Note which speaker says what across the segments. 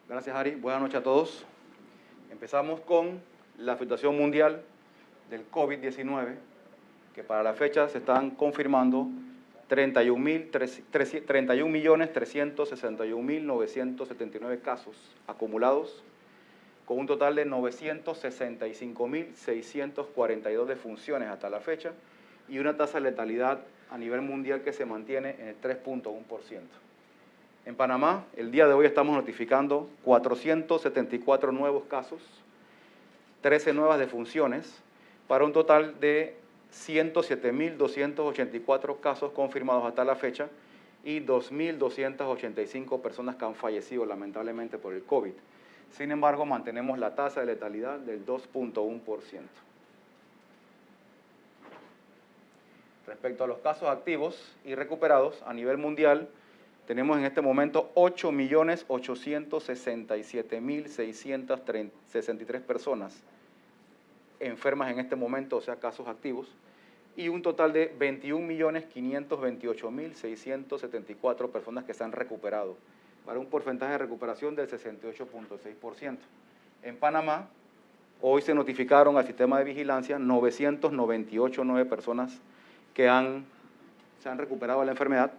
Speaker 1: Gracias, Ari. Buenas noches a todos. Empezamos con la situación mundial del COVID-19, que para la fecha se están confirmando 31.361.979 casos acumulados, con un total de 965.642 defunciones hasta la fecha y una tasa de letalidad a nivel mundial que se mantiene en el 3.1%. En Panamá, el día de hoy estamos notificando 474 nuevos casos, 13 nuevas defunciones, para un total de 107.284 casos confirmados hasta la fecha y 2.285 personas que han fallecido lamentablemente por el COVID. Sin embargo, mantenemos la tasa de letalidad del 2.1%. Respecto a los casos activos y recuperados a nivel mundial, tenemos en este momento 8.867.663 personas enfermas en este momento, o sea, casos activos, y un total de 21.528.674 personas que se han recuperado, para un porcentaje de recuperación del 68.6%. En Panamá, hoy se notificaron al sistema de vigilancia 998 personas que se han recuperado de la enfermedad,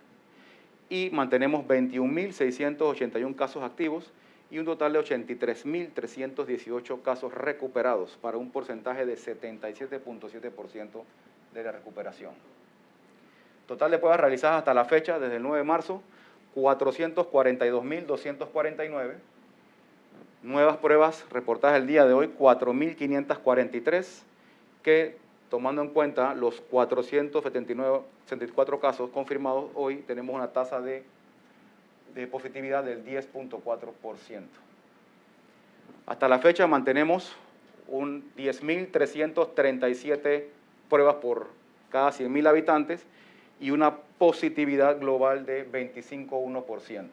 Speaker 1: y mantenemos 21.681 casos activos y un total de 83.318 casos recuperados, para un porcentaje de 77.7% de la recuperación. Total de pruebas realizadas hasta la fecha, desde el 9 de marzo, 442.249. Nuevas pruebas reportadas el día de hoy, 4.543, que tomando en cuenta los 474 casos confirmados, hoy tenemos una tasa de positividad del 10.4%. Hasta la fecha mantenemos 10.337 pruebas por cada 100.000 habitantes y una positividad global de 25.1%.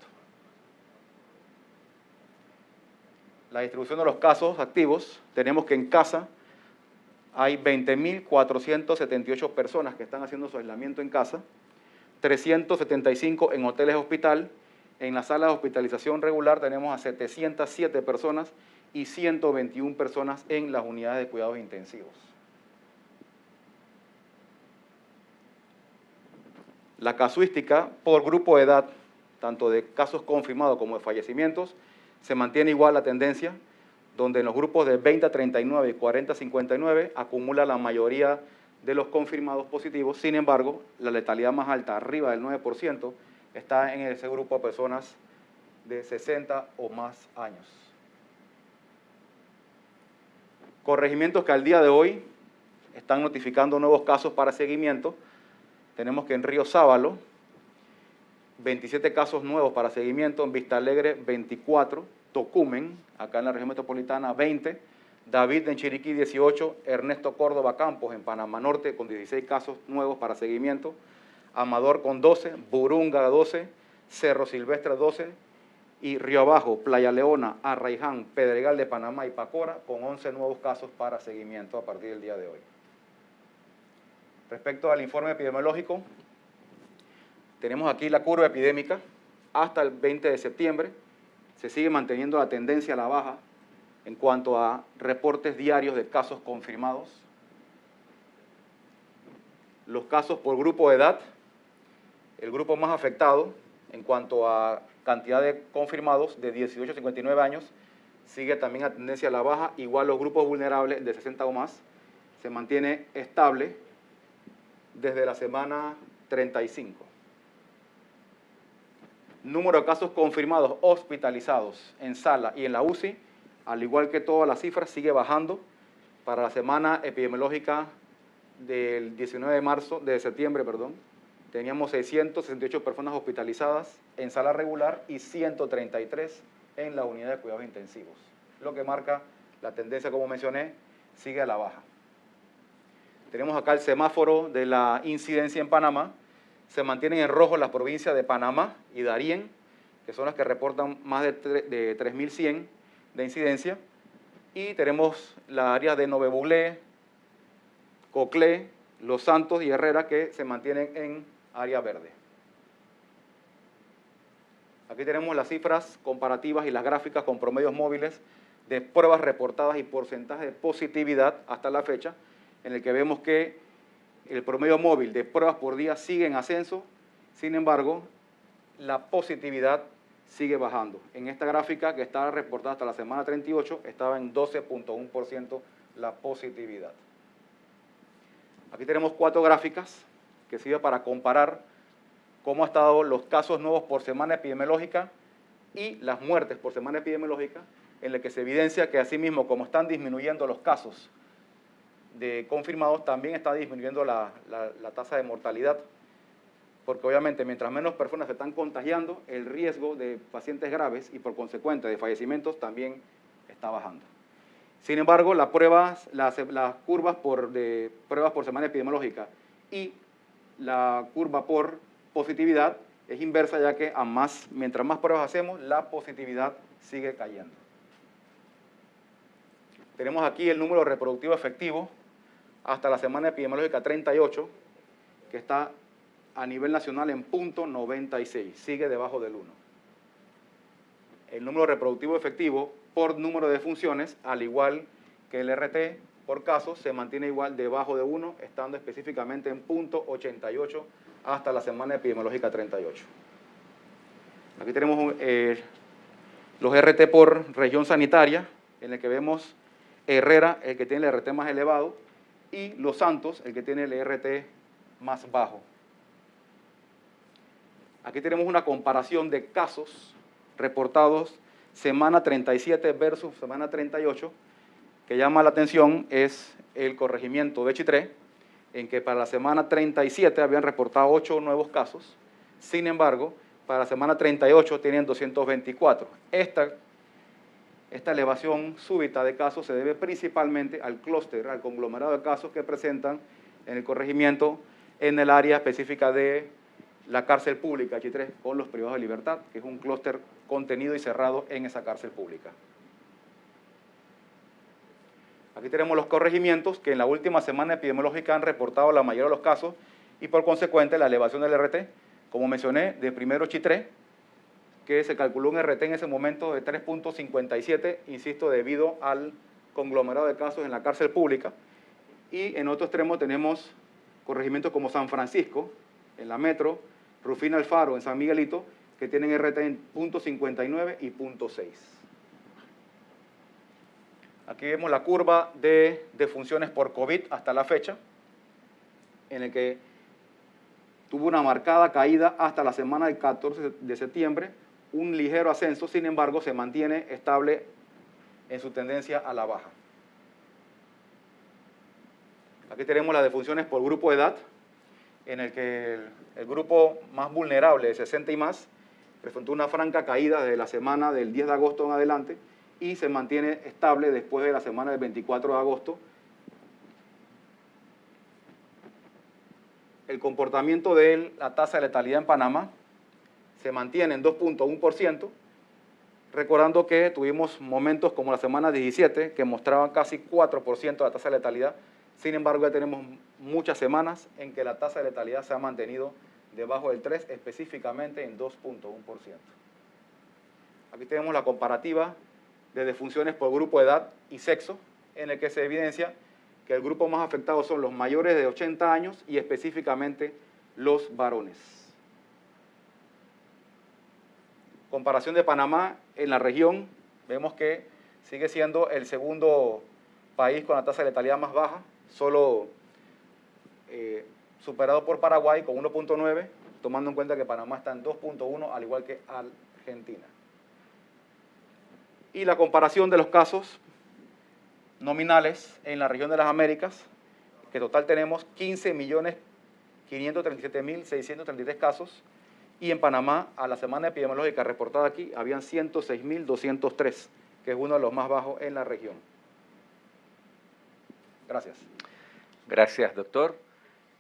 Speaker 1: La distribución de los casos activos, tenemos que en casa hay 20.478 personas que están haciendo su aislamiento en casa, 375 en hoteles hospital. En la sala de hospitalización regular tenemos a 707 personas y 121 personas en las unidades de cuidados intensivos. La casuística por grupo de edad, tanto de casos confirmados como de fallecimientos, se mantiene igual la tendencia, donde en los grupos de 20 a 39 y 40 a 59 acumula la mayoría de los confirmados positivos. Sin embargo, la letalidad más alta, arriba del 9%, está en ese grupo de personas de 60 o más años. Corregimientos que al día de hoy están notificando nuevos casos para seguimiento. Tenemos que en Río Sábalo, 27 casos nuevos para seguimiento, en Vista Alegre 24, Tocumen, acá en la región metropolitana 20, David en Chiriquí 18, Ernesto Córdoba Campos en Panamá Norte con 16 casos nuevos para seguimiento, Amador con 12, Burunga 12, Cerro Silvestre 12 y Río Abajo, Playa Leona, Arraiján, Pedregal de Panamá y Pacora con 11 nuevos casos para seguimiento a partir del día de hoy. Respecto al informe epidemiológico, tenemos aquí la curva epidémica hasta el 20 de septiembre. Se sigue manteniendo la tendencia a la baja en cuanto a reportes diarios de casos confirmados. Los casos por grupo de edad, el grupo más afectado en cuanto a cantidad de confirmados de 18 a 59 años, sigue también a tendencia a la baja, igual los grupos vulnerables de 60 o más, se mantiene estable desde la semana 35. Número de casos confirmados hospitalizados en sala y en la UCI, al igual que todas las cifras, sigue bajando. Para la semana epidemiológica del 19 de septiembre, teníamos 668 personas hospitalizadas en sala regular y 133 en la unidad de cuidados intensivos, lo que marca la tendencia, como mencioné, sigue a la baja. Tenemos acá el semáforo de la incidencia en Panamá. Se mantienen en rojo las provincias de Panamá y Darién, que son las que reportan más de 3.100 de incidencia. Y tenemos la área de Nove Buglé, Coclé, Los Santos y Herrera, que se mantienen en área verde. Aquí tenemos las cifras comparativas y las gráficas con promedios móviles de pruebas reportadas y porcentaje de positividad hasta la fecha, en el que vemos que el promedio móvil de pruebas por día sigue en ascenso, sin embargo, la positividad sigue bajando. En esta gráfica que está reportada hasta la semana 38, estaba en 12.1% la positividad. Aquí tenemos 4 gráficas que sirven para comparar cómo han estado los casos nuevos por semana epidemiológica y las muertes por semana epidemiológica, en la que se evidencia que asimismo, como están disminuyendo los casos de confirmados, también está disminuyendo la tasa de mortalidad, porque obviamente mientras menos personas se están contagiando, el riesgo de pacientes graves y por consecuente de fallecimientos también está bajando. Sin embargo, las curvas de pruebas por semana epidemiológica y la curva por positividad es inversa, ya que mientras más pruebas hacemos, la positividad sigue cayendo. Tenemos aquí el número reproductivo efectivo hasta la semana epidemiológica 38, que está a nivel nacional en .96, sigue debajo del 1. El número reproductivo efectivo por número de defunciones, al igual que el RT por caso, se mantiene igual debajo de 1, estando específicamente en .88 hasta la semana epidemiológica 38. Aquí tenemos los RT por región sanitaria, en el que vemos Herrera, el que tiene el RT más elevado, y Los Santos, el que tiene el RT más bajo. Aquí tenemos una comparación de casos reportados semana 37 versus semana 38, que llama la atención es el corregimiento de Chitré, en que para la semana 37 habían reportado 8 nuevos casos, sin embargo, para la semana 38 tienen 224. Esta elevación súbita de casos se debe principalmente al clúster, al conglomerado de casos que presentan en el corregimiento en el área específica de la cárcel pública Chitré con los privados de libertad, que es un clúster contenido y cerrado en esa cárcel pública. Aquí tenemos los corregimientos que en la última semana epidemiológica han reportado la mayoría de los casos y por consecuente la elevación del RT, como mencioné, de primero Chitré, que se calculó un RT en ese momento de 3.57, insisto, debido al conglomerado de casos en la cárcel pública, y en otro extremo tenemos corregimientos como San Francisco, en la Metro, Rufina Alfaro, en San Miguelito, que tienen RT en .59 y .6. Aquí vemos la curva de defunciones por COVID hasta la fecha, en el que tuvo una marcada caída hasta la semana del 14 de septiembre, un ligero ascenso, sin embargo, se mantiene estable en su tendencia a la baja. Aquí tenemos las defunciones por grupo de edad, en el que el grupo más vulnerable de 60 y más presentó una franca caída desde la semana del 10 de agosto en adelante y se mantiene estable después de la semana del 24 de agosto. El comportamiento de la tasa de letalidad en Panamá se mantiene en 2.1%, recordando que tuvimos momentos como la semana 17 que mostraban casi 4% de la tasa de letalidad. Sin embargo, ya tenemos muchas semanas en que la tasa de letalidad se ha mantenido debajo del 3, específicamente en 2.1%. Aquí tenemos la comparativa de defunciones por grupo de edad y sexo, en el que se evidencia que el grupo más afectado son los mayores de 80 años y específicamente los varones. Comparación de Panamá en la región, vemos que sigue siendo el segundo país con la tasa de letalidad más baja, solo superado por Paraguay con 1.9, tomando en cuenta que Panamá está en 2.1, al igual que Argentina. Y la comparación de los casos nominales en la región de las Américas, que total tenemos 15.537.633 casos, y en Panamá, a la semana epidemiológica reportada aquí, habían 106.203, que es uno de los más bajos en la región. Gracias.
Speaker 2: Gracias, doctor.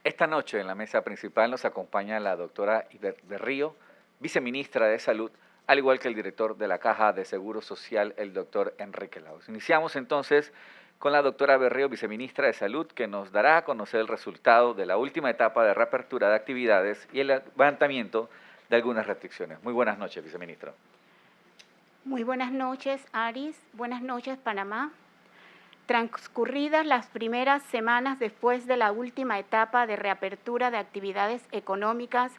Speaker 2: Esta noche en la mesa principal nos acompaña la doctora Ivette Berrío, viceministra de Salud, al igual que el director de la Caja de Seguro Social, el doctor Enrique Laos. Iniciamos entonces con la doctora Berrío, viceministra de Salud, que nos dará a conocer el resultado de la última etapa de reapertura de actividades y el levantamiento de algunas restricciones. Muy buenas noches, viceministro.
Speaker 3: Muy buenas noches, Aris. Buenas noches, Panamá. Transcurridas las primeras semanas después de la última etapa de reapertura de actividades económicas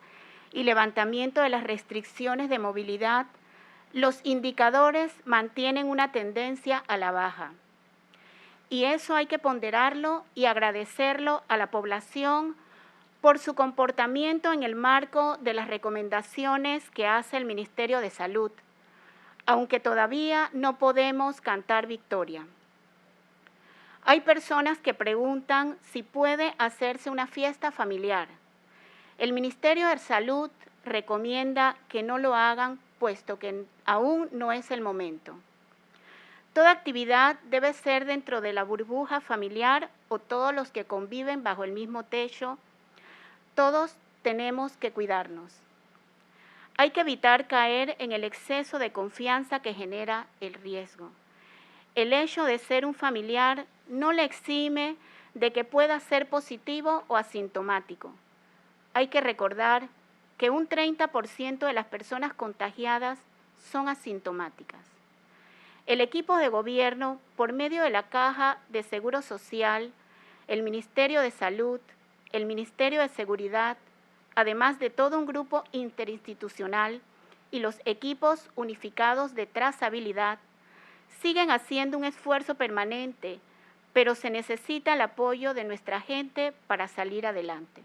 Speaker 3: y levantamiento de las restricciones de movilidad, los indicadores mantienen una tendencia a la baja. Y eso hay que ponderarlo y agradecerlo a la población por su comportamiento en el marco de las recomendaciones que hace el Ministerio de Salud, aunque todavía no podemos cantar victoria. Hay personas que preguntan si puede hacerse una fiesta familiar. El Ministerio de Salud recomienda que no lo hagan, puesto que aún no es el momento. Toda actividad debe ser dentro de la burbuja familiar o todos los que conviven bajo el mismo techo. Todos tenemos que cuidarnos. Hay que evitar caer en el exceso de confianza que genera el riesgo. El hecho de ser un familiar no le exime de que pueda ser positivo o asintomático. Hay que recordar que un 30% de las personas contagiadas son asintomáticas. El equipo de gobierno, por medio de la Caja de Seguro Social, el Ministerio de Salud, el Ministerio de Seguridad, además de todo un grupo interinstitucional y los equipos unificados de trazabilidad, siguen haciendo un esfuerzo permanente, pero se necesita el apoyo de nuestra gente para salir adelante.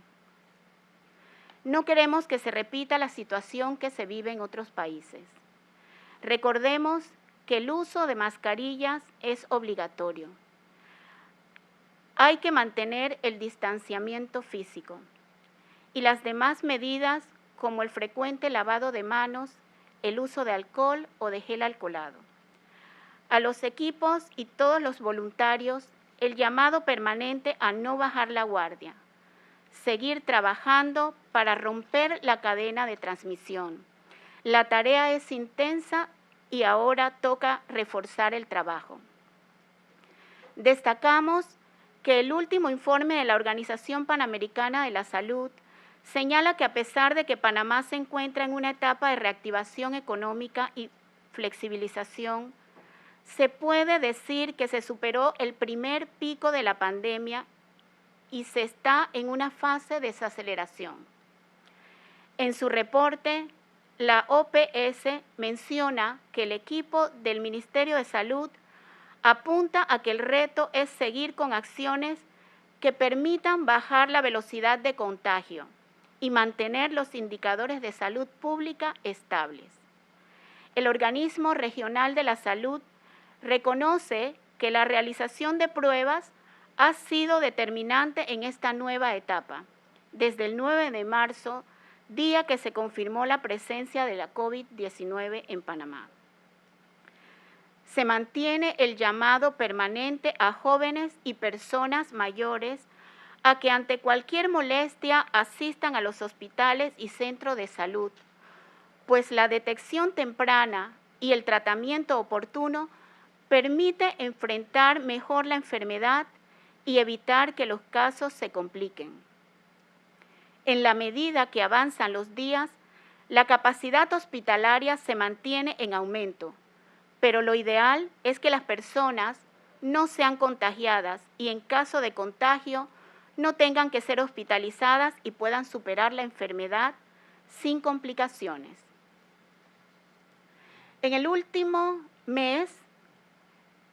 Speaker 3: No queremos que se repita la situación que se vive en otros países. Recordemos que el uso de mascarillas es obligatorio. Hay que mantener el distanciamiento físico y las demás medidas como el frecuente lavado de manos, el uso de alcohol o de gel alcoholado. A los equipos y todos los voluntarios, el llamado permanente a no bajar la guardia, seguir trabajando para romper la cadena de transmisión. La tarea es intensa y ahora toca reforzar el trabajo. Destacamos que el último informe de la Organización Panamericana de la Salud señala que a pesar de que Panamá se encuentra en una etapa de reactivación económica y flexibilización, se puede decir que se superó el primer pico de la pandemia y se está en una fase de desaceleración. En su reporte, la OPS menciona que el equipo del Ministerio de Salud apunta a que el reto es seguir con acciones que permitan bajar la velocidad de contagio y mantener los indicadores de salud pública estables. El Organismo Regional de la Salud reconoce que la realización de pruebas ha sido determinante en esta nueva etapa, desde el 9 de marzo, día que se confirmó la presencia de la COVID-19 en Panamá. Se mantiene el llamado permanente a jóvenes y personas mayores a que ante cualquier molestia asistan a los hospitales y centros de salud, pues la detección temprana y el tratamiento oportuno permite enfrentar mejor la enfermedad y evitar que los casos se compliquen. En la medida que avanzan los días, la capacidad hospitalaria se mantiene en aumento, pero lo ideal es que las personas no sean contagiadas y en caso de contagio no tengan que ser hospitalizadas y puedan superar la enfermedad sin complicaciones. En el último mes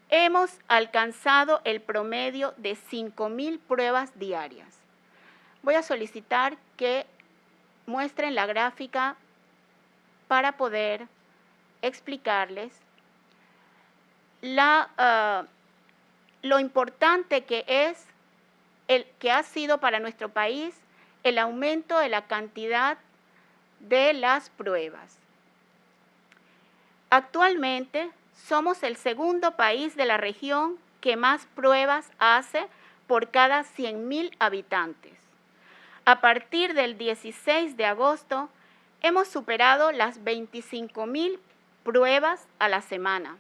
Speaker 3: hemos alcanzado el promedio de 5,000 pruebas diarias. Voy a solicitar que muestren la gráfica para poder explicarles lo importante que es que ha sido para nuestro país el aumento de la cantidad de las pruebas. Actualmente somos el segundo país de la región que más pruebas hace por cada 100,000 habitantes. A partir del 16 de agosto hemos superado las 25,000 pruebas a la semana.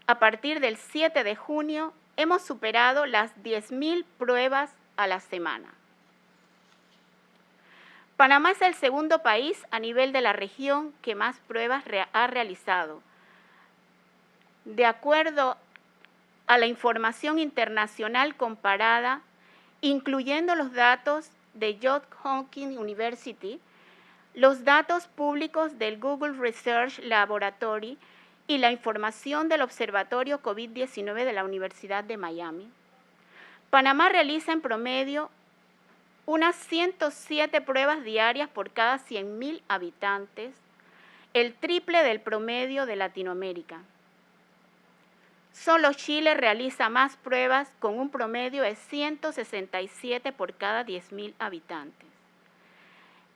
Speaker 3: A partir del 7 de junio hemos superado las 10,000 pruebas a la semana. Panamá es el segundo país a nivel de la región que más pruebas ha realizado. De acuerdo a la información internacional comparada, incluyendo los datos de Johns Hopkins University, los datos públicos del Google Research Laboratory y la información del Observatorio COVID-19 de la Universidad de Miami, Panamá realiza en promedio unas 107 pruebas diarias por cada 100.000 habitantes, el triple del promedio de Latinoamérica. Solo Chile realiza más pruebas con un promedio de 167 por cada 10.000 habitantes.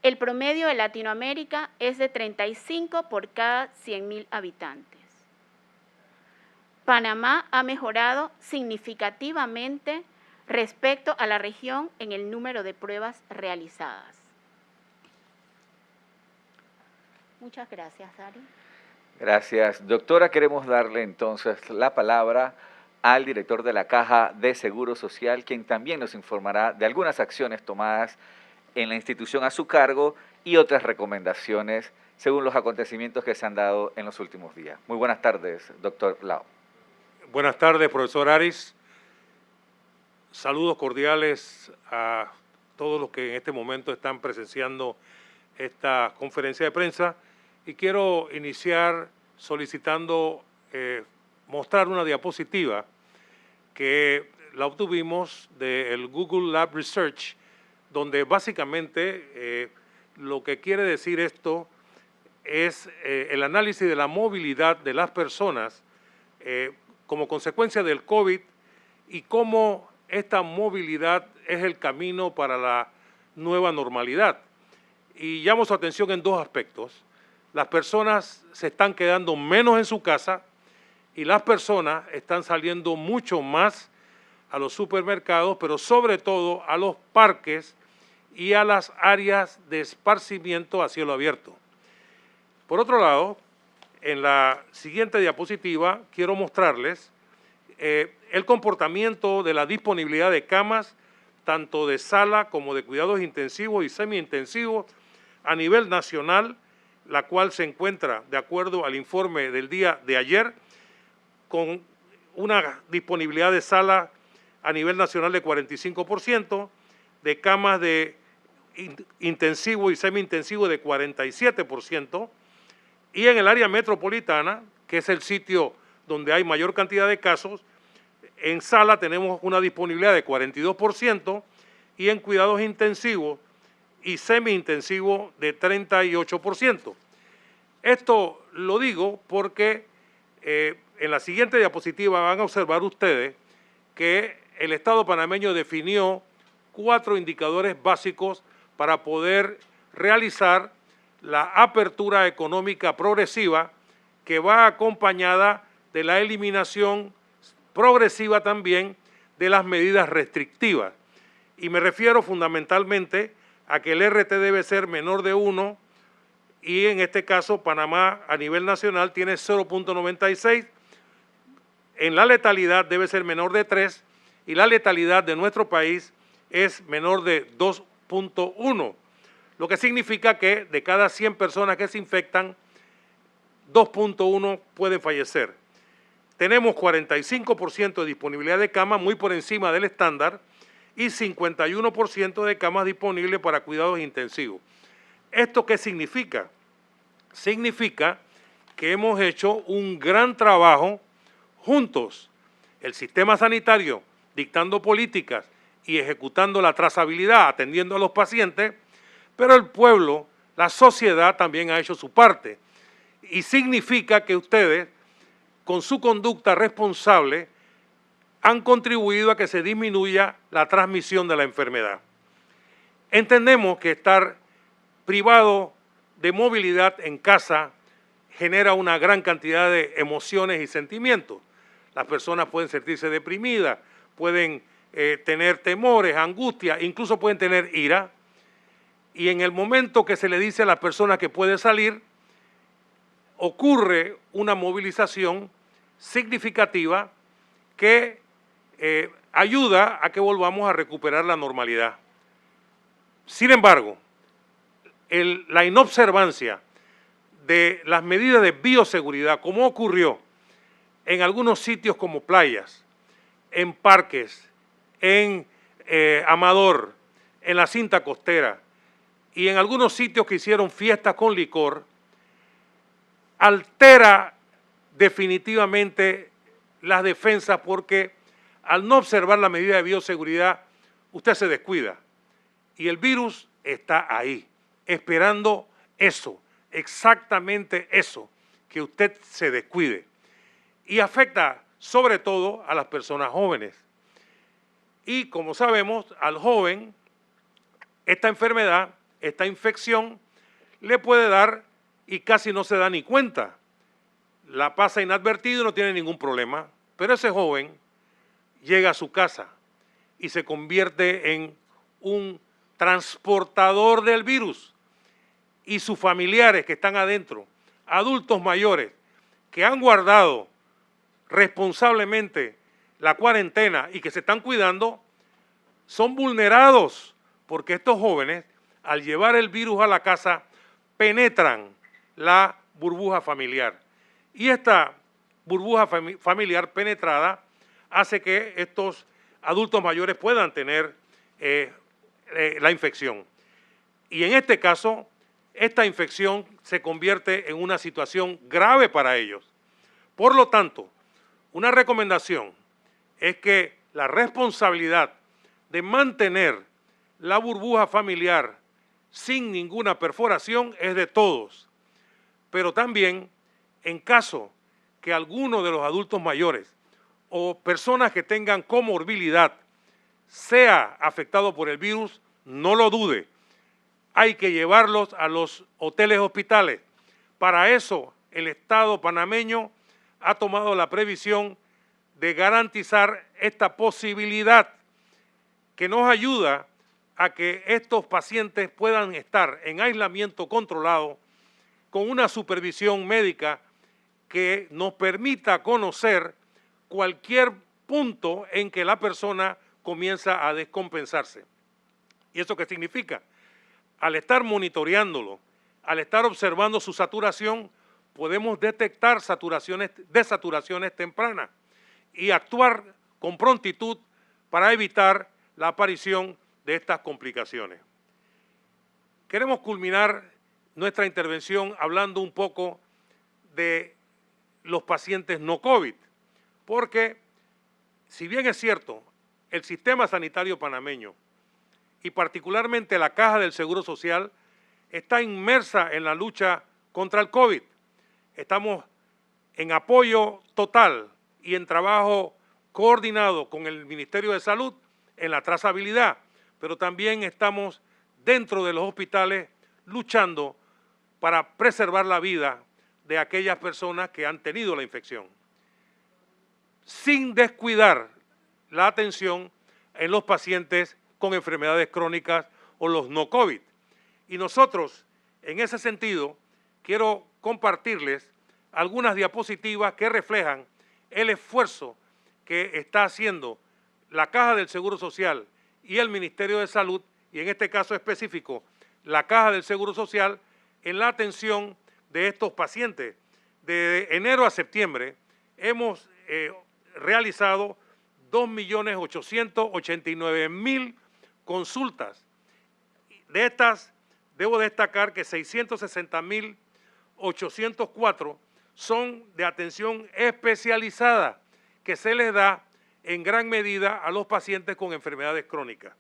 Speaker 3: El promedio de Latinoamérica es de 35 por cada 100.000 habitantes. Panamá ha mejorado significativamente respecto a la región en el número de pruebas realizadas. Muchas gracias, Ari.
Speaker 2: Gracias. Doctora, queremos darle entonces la palabra al director de la Caja de Seguro Social, quien también nos informará de algunas acciones tomadas en la institución a su cargo y otras recomendaciones según los acontecimientos que se han dado en los últimos días. Muy buenas tardes, doctor Lao.
Speaker 4: Buenas tardes, profesor Aris. Saludos cordiales a todos los que en este momento están presenciando esta conferencia de prensa y quiero iniciar solicitando mostrar una diapositiva que la obtuvimos del Google Lab Research, donde básicamente lo que quiere decir esto es el análisis de la movilidad de las personas como consecuencia del COVID y cómo esta movilidad es el camino para la nueva normalidad. Y llamo su atención en dos aspectos. Las personas se están quedando menos en su casa y las personas están saliendo mucho más a los supermercados, pero sobre todo a los parques y a las áreas de esparcimiento a cielo abierto. Por otro lado, en la siguiente diapositiva quiero mostrarles el comportamiento de la disponibilidad de camas, tanto de sala como de cuidados intensivos y semi-intensivos a nivel nacional, la cual se encuentra, de acuerdo al informe del día de ayer, con una disponibilidad de sala a nivel nacional de 45%, de camas de intensivo y semi-intensivo de 47%, y en el área metropolitana, que es el sitio donde hay mayor cantidad de casos, en sala tenemos una disponibilidad de 42% y en cuidados intensivos y semi-intensivos de 38%. Esto lo digo porque en la siguiente diapositiva van a observar ustedes que el Estado panameño definió 4 indicadores básicos para poder realizar la apertura económica progresiva que va acompañada de la eliminación progresiva también de las medidas restrictivas. Y me refiero fundamentalmente a que el RT debe ser menor de 1 y en este caso Panamá a nivel nacional tiene 0.96, en la letalidad debe ser menor de 3 y la letalidad de nuestro país es menor de 2.1, lo que significa que de cada 100 personas que se infectan, 2.1 pueden fallecer. Tenemos 45% de disponibilidad de camas, muy por encima del estándar, y 51% de camas disponibles para cuidados intensivos. ¿Esto qué significa? Significa que hemos hecho un gran trabajo juntos, el sistema sanitario dictando políticas y ejecutando la trazabilidad, atendiendo a los pacientes, pero el pueblo, la sociedad también ha hecho su parte. Y significa que ustedes, con su conducta responsable, han contribuido a que se disminuya la transmisión de la enfermedad. Entendemos que estar privado de movilidad en casa genera una gran cantidad de emociones y sentimientos. Las personas pueden sentirse deprimidas, pueden tener temores, angustia, incluso pueden tener ira. Y en el momento que se le dice a las personas que puede salir, ocurre una movilización significativa que ayuda a que volvamos a recuperar la normalidad. Sin embargo, la inobservancia de las medidas de bioseguridad, como ocurrió en algunos sitios como playas, en parques, en Amador, en la cinta costera y en algunos sitios que hicieron fiestas con licor, altera definitivamente las defensas, porque al no observar la medida de bioseguridad, usted se descuida y el virus está ahí, esperando eso, exactamente eso, que usted se descuide. Y afecta sobre todo a las personas jóvenes. Y como sabemos, al joven, esta enfermedad, esta infección, le puede dar y casi no se da ni cuenta. La pasa inadvertido y no tiene ningún problema. Pero ese joven llega a su casa y se convierte en un transportador del virus. Y sus familiares que están adentro, adultos mayores, que han guardado responsablemente la cuarentena y que se están cuidando, son vulnerados, porque estos jóvenes, al llevar el virus a la casa, penetran la burbuja familiar. Y esta burbuja familiar penetrada hace que estos adultos mayores puedan tener la infección. Y en este caso, esta infección se convierte en una situación grave para ellos. Por lo tanto, una recomendación es que la responsabilidad de mantener la burbuja familiar sin ninguna perforación es de todos. Pero también, en caso que alguno de los adultos mayores o personas que tengan comorbilidad sea afectado por el virus, no lo dude. Hay que llevarlos a los hoteles hospitales. Para eso, el Estado panameño ha tomado la previsión de garantizar esta posibilidad, que nos ayuda a que estos pacientes puedan estar en aislamiento controlado con una supervisión médica que nos permita conocer cualquier punto en que la persona comienza a descompensarse. ¿Y eso qué significa? Al estar monitoreándolo, al estar observando su saturación, podemos detectar desaturaciones tempranas y actuar con prontitud para evitar la aparición de estas complicaciones. Queremos culminar nuestra intervención hablando un poco de los pacientes no COVID, porque si bien es cierto, el sistema sanitario panameño y particularmente la Caja del Seguro Social está inmersa en la lucha contra el COVID. Estamos en apoyo total y en trabajo coordinado con el Ministerio de Salud en la trazabilidad, pero también estamos dentro de los hospitales luchando para preservar la vida de aquellas personas que han tenido la infección, sin descuidar la atención en los pacientes con enfermedades crónicas o los no COVID. Y nosotros, en ese sentido, quiero compartirles algunas diapositivas que reflejan el esfuerzo que está haciendo la Caja del Seguro Social y el Ministerio de Salud, y en este caso específico, la Caja del Seguro Social, en la atención de estos pacientes. De enero a septiembre hemos realizado 2.889.000 consultas. De estas, debo destacar que 660.804 son de atención especializada, que se les da en gran medida a los pacientes con enfermedades crónicas.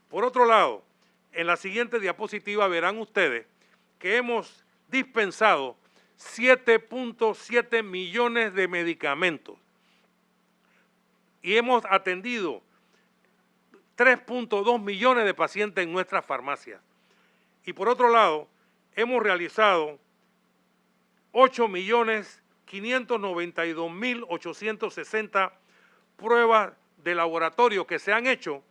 Speaker 4: Por otro lado, en la siguiente diapositiva verán ustedes que hemos dispensado 7.7 millones de medicamentos y hemos atendido 3.2 millones de pacientes en nuestras farmacias. Y por otro lado, hemos realizado 8.592.860 pruebas de laboratorio que se han hecho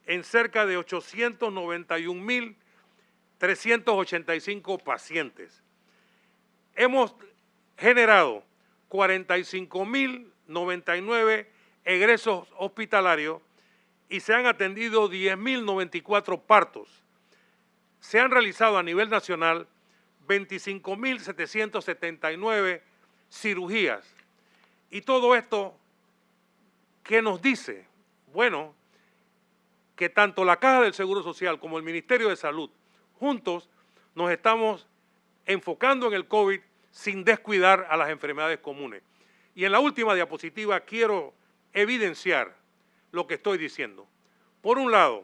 Speaker 4: en cerca de 891.385 pacientes. Hemos generado 45.099 egresos hospitalarios y se han atendido 10.094 partos. se han realizado a nivel nacional 25.779 cirugías. Y todo esto, ¿qué nos dice? Bueno, que tanto la Caja del Seguro Social como el Ministerio de Salud, juntos nos estamos enfocando en el COVID sin descuidar a las enfermedades comunes. Y en la última diapositiva quiero evidenciar lo que estoy diciendo. Por un lado,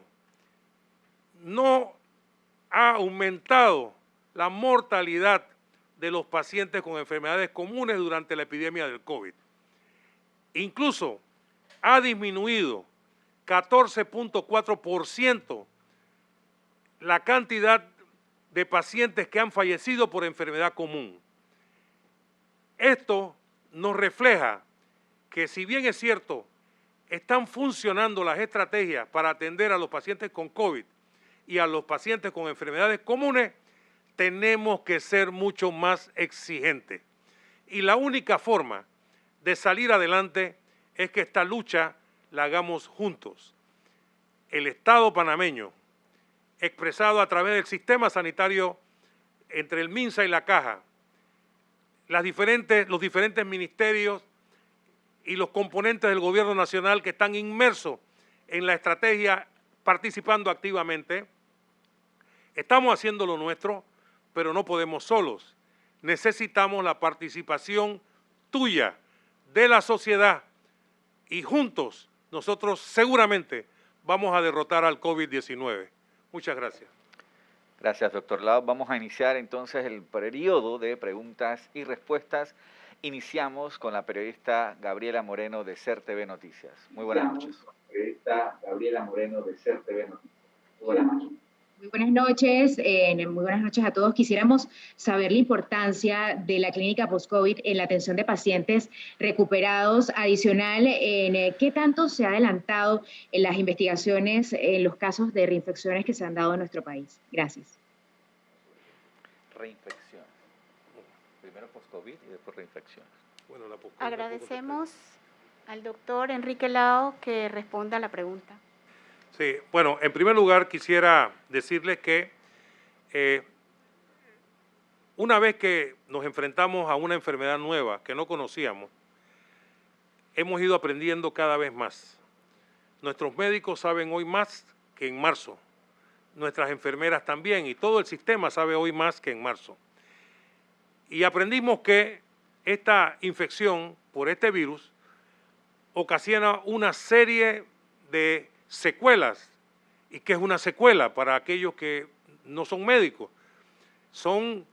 Speaker 4: no ha aumentado la mortalidad de los pacientes con enfermedades comunes durante la epidemia del COVID. Incluso ha disminuido 14.4% la cantidad de pacientes que han fallecido por enfermedad común. Esto nos refleja que, si bien es cierto, están funcionando las estrategias para atender a los pacientes con COVID y a los pacientes con enfermedades comunes, tenemos que ser mucho más exigentes. Y la única forma de salir adelante es que esta lucha la hagamos juntos. El Estado panameño, expresado a través del sistema sanitario entre el MINSA y la Caja, los diferentes ministerios y los componentes del gobierno nacional que están inmersos en la estrategia, participando activamente, estamos haciendo lo nuestro, pero no podemos solos. Necesitamos la participación tuya, de la sociedad, y juntos nosotros seguramente vamos a derrotar al COVID-19. Muchas gracias.
Speaker 2: Gracias, doctor Lao. Vamos a iniciar entonces el periodo de preguntas y respuestas. Iniciamos con la periodista Gabriela Moreno de CERTV Noticias. Muy buenas noches. Periodista Gabriela Moreno de CERTV Noticias. Muy buenas noches.
Speaker 5: Muy buenas noches a todos. Quisiéramos saber la importancia de la clínica post-COVID en la atención de pacientes recuperados. Adicional, en qué tanto se ha adelantado en las investigaciones en los casos de reinfecciones que se han dado en nuestro país. Gracias.
Speaker 2: Reinfecciones. Primero post-COVID y después reinfecciones.
Speaker 4: Bueno,
Speaker 3: Agradecemos al doctor Enrique Lao que responda a la pregunta.
Speaker 4: Sí, bueno, en primer lugar quisiera decirles que una vez que nos enfrentamos a una enfermedad nueva que no conocíamos, hemos ido aprendiendo cada vez más. Nuestros médicos saben hoy más que en marzo, nuestras enfermeras también, y todo el sistema sabe hoy más que en marzo. Y aprendimos que esta infección por este virus ocasiona una serie de secuelas. ¿Y qué es una secuela para aquellos que no son médicos? Son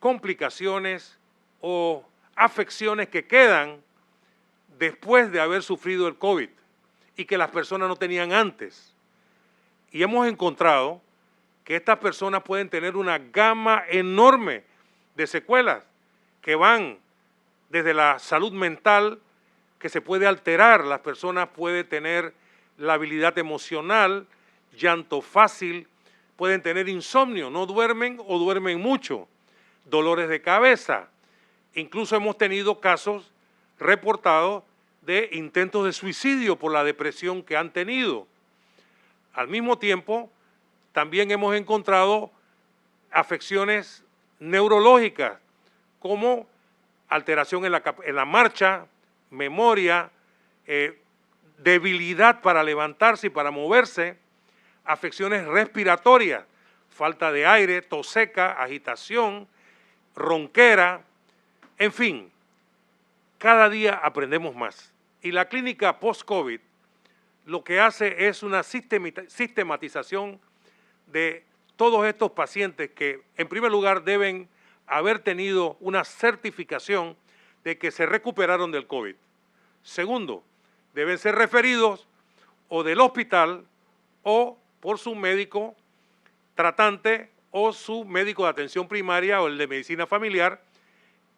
Speaker 4: complicaciones o afecciones que quedan después de haber sufrido el COVID y que las personas no tenían antes. Y hemos encontrado que estas personas pueden tener una gama enorme de secuelas que van desde la salud mental, que se puede alterar, las personas pueden tener la habilidad emocional, llanto fácil, pueden tener insomnio, no duermen o duermen mucho, dolores de cabeza. Incluso hemos tenido casos reportados de intentos de suicidio por la depresión que han tenido. Al mismo tiempo, también hemos encontrado afecciones neurológicas como alteración en la marcha, memoria, debilidad para levantarse y para moverse, afecciones respiratorias, falta de aire, tos seca, agitación, ronquera, en fin, cada día aprendemos más. Y la clínica post-COVID lo que hace es una sistematización de todos estos pacientes que, en primer lugar, deben haber tenido una certificación de que se recuperaron del COVID. Segundo, deben ser referidos o del hospital o por su médico tratante o su médico de atención primaria o el de medicina familiar,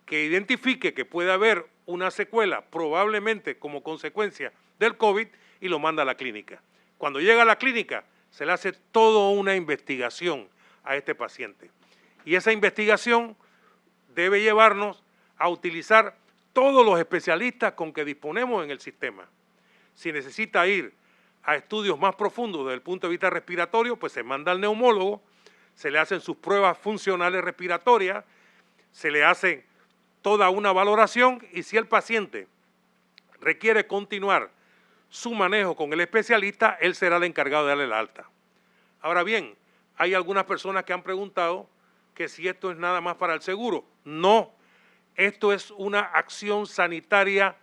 Speaker 4: que identifique que puede haber una secuela probablemente como consecuencia del COVID y lo manda a la clínica. Cuando llega a la clínica se le hace toda una investigación a este paciente y esa investigación debe llevarnos a utilizar todos los especialistas con que disponemos en el sistema. Si necesita ir a estudios más profundos desde el punto de vista respiratorio, pues se manda al neumólogo. se le hacen sus pruebas funcionales respiratorias, se le hace toda una valoración y si el paciente requiere continuar su manejo con el especialista, él será el encargado de darle la alta. Ahora bien, hay algunas personas que han preguntado que si esto es nada más para el seguro. No, esto es una acción sanitaria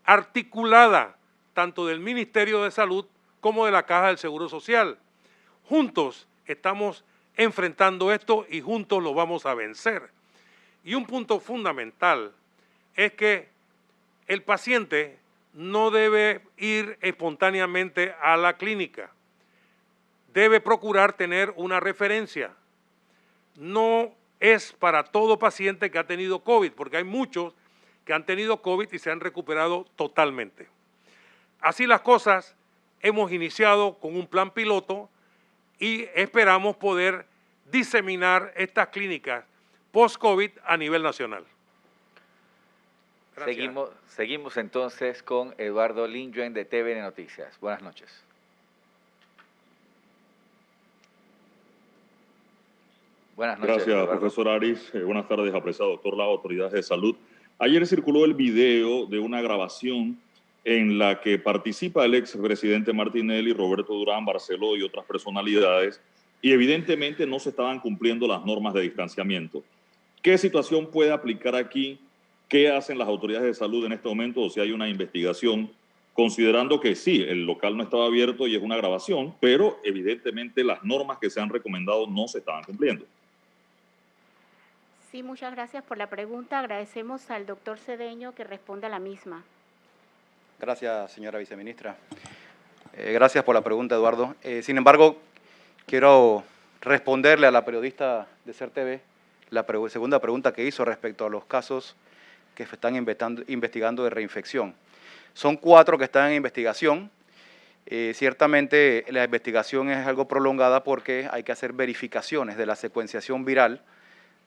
Speaker 4: articulada tanto del Ministerio de Salud como de la Caja del Seguro Social. Juntos estamos enfrentando esto y juntos lo vamos a vencer. Y un punto fundamental es que el paciente no debe ir espontáneamente a la clínica. Debe procurar tener una referencia. No es para todo paciente que ha tenido COVID, porque hay muchos que han tenido COVID y se han recuperado totalmente. Así las cosas, hemos iniciado con un plan piloto y esperamos poder diseminar estas clínicas post-COVID a nivel nacional. Gracias.
Speaker 2: Seguimos entonces con Eduardo Linjuen de TVN Noticias. Buenas noches. Buenas noches.
Speaker 6: Gracias,
Speaker 2: Eduardo.
Speaker 6: profesor Aris. Buenas tardes, apreciado doctor, las autoridades de salud. Ayer circuló el video de una grabación en la que participa el expresidente Martinelli, Roberto Durán Barceló y otras personalidades, y evidentemente no se estaban cumpliendo las normas de distanciamiento. ¿Qué situación puede aplicar aquí? ¿Qué hacen las autoridades de salud en este momento? O si hay una investigación, considerando que sí, el local no estaba abierto y es una grabación, pero evidentemente las normas que se han recomendado no se estaban cumpliendo.
Speaker 3: Sí, muchas gracias por la pregunta. Agradecemos al doctor Cedeño que responda a la misma.
Speaker 1: Gracias, señora viceministra. Gracias por la pregunta, Eduardo. Sin embargo, quiero responderle a la periodista de CERTV la segunda pregunta que hizo respecto a los casos que se están investigando de reinfección. Son 4 que están en investigación. Ciertamente la investigación es algo prolongada porque hay que hacer verificaciones de la secuenciación viral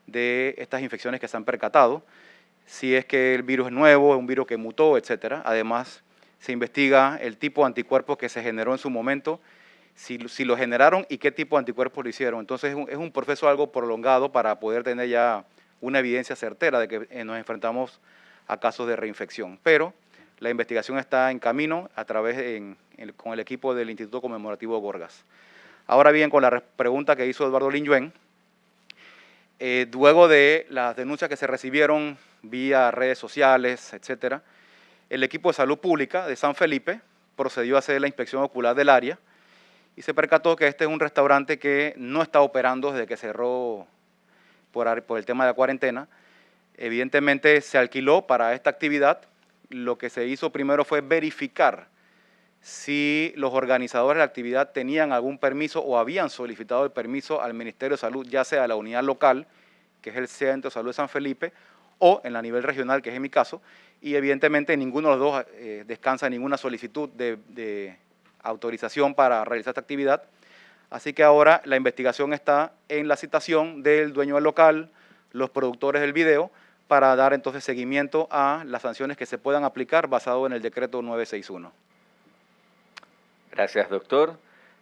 Speaker 1: de estas infecciones que se han percatado, si es que el virus es nuevo, es un virus que mutó, etcétera. Además, se investiga el tipo de anticuerpos que se generó en su momento, si lo generaron y qué tipo de anticuerpos lo hicieron. Entonces, es un proceso algo prolongado para poder tener ya una evidencia certera de que nos enfrentamos a casos de reinfección. Pero la investigación está en camino a través con el equipo del Instituto Conmemorativo Gorgas. Ahora bien, con la pregunta que hizo Eduardo Linjuen, luego de las denuncias que se recibieron vía redes sociales, etcétera, el equipo de salud pública de San Felipe procedió a hacer la inspección ocular del área y se percató que este es un restaurante que no está operando desde que cerró por el tema de la cuarentena. Evidentemente se alquiló para esta actividad. Lo que se hizo primero fue verificar si los organizadores de la actividad tenían algún permiso o habían solicitado el permiso al Ministerio de Salud, ya sea a la unidad local, que es el Centro de Salud de San Felipe, o en la nivel regional, que es en mi caso, y evidentemente ninguno de los dos descansa ninguna solicitud de autorización para realizar esta actividad. Así que ahora la investigación está en la citación del dueño del local, los productores del video, para dar entonces seguimiento a las sanciones que se puedan aplicar basado en el decreto 961.
Speaker 2: Gracias, doctor.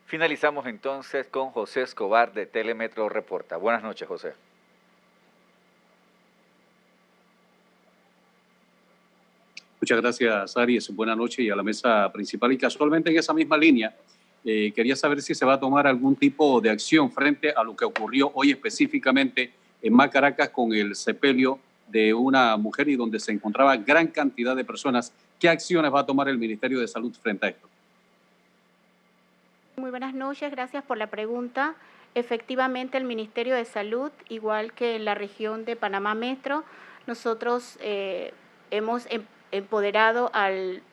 Speaker 2: Finalizamos entonces con José Escobar de Telemetro Reporta. Buenas noches, José.
Speaker 7: Muchas gracias, Aries. Buenas noches y a la mesa principal. Y casualmente en esa misma línea, quería saber si se va a tomar algún tipo de acción frente a lo que ocurrió hoy específicamente en Macaracas con el sepelio de una mujer y donde se encontraba gran cantidad de personas. ¿Qué acciones va a tomar el Ministerio de Salud frente a esto?
Speaker 3: Muy buenas noches, gracias por la pregunta. Efectivamente, el Ministerio de Salud, igual que en la región de Panamá Metro, nosotros hemos empoderado al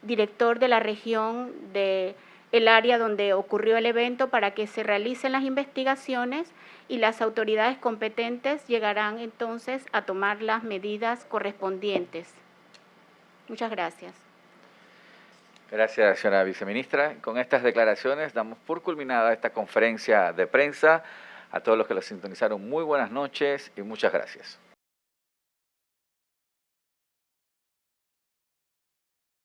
Speaker 3: director de la región del área donde ocurrió el evento para que se realicen las investigaciones y las autoridades competentes llegarán entonces a tomar las medidas correspondientes. Muchas gracias.
Speaker 2: Gracias, señora viceministra. Con estas declaraciones damos por culminada esta conferencia de prensa. A todos los que la sintonizaron, muy buenas noches y muchas gracias.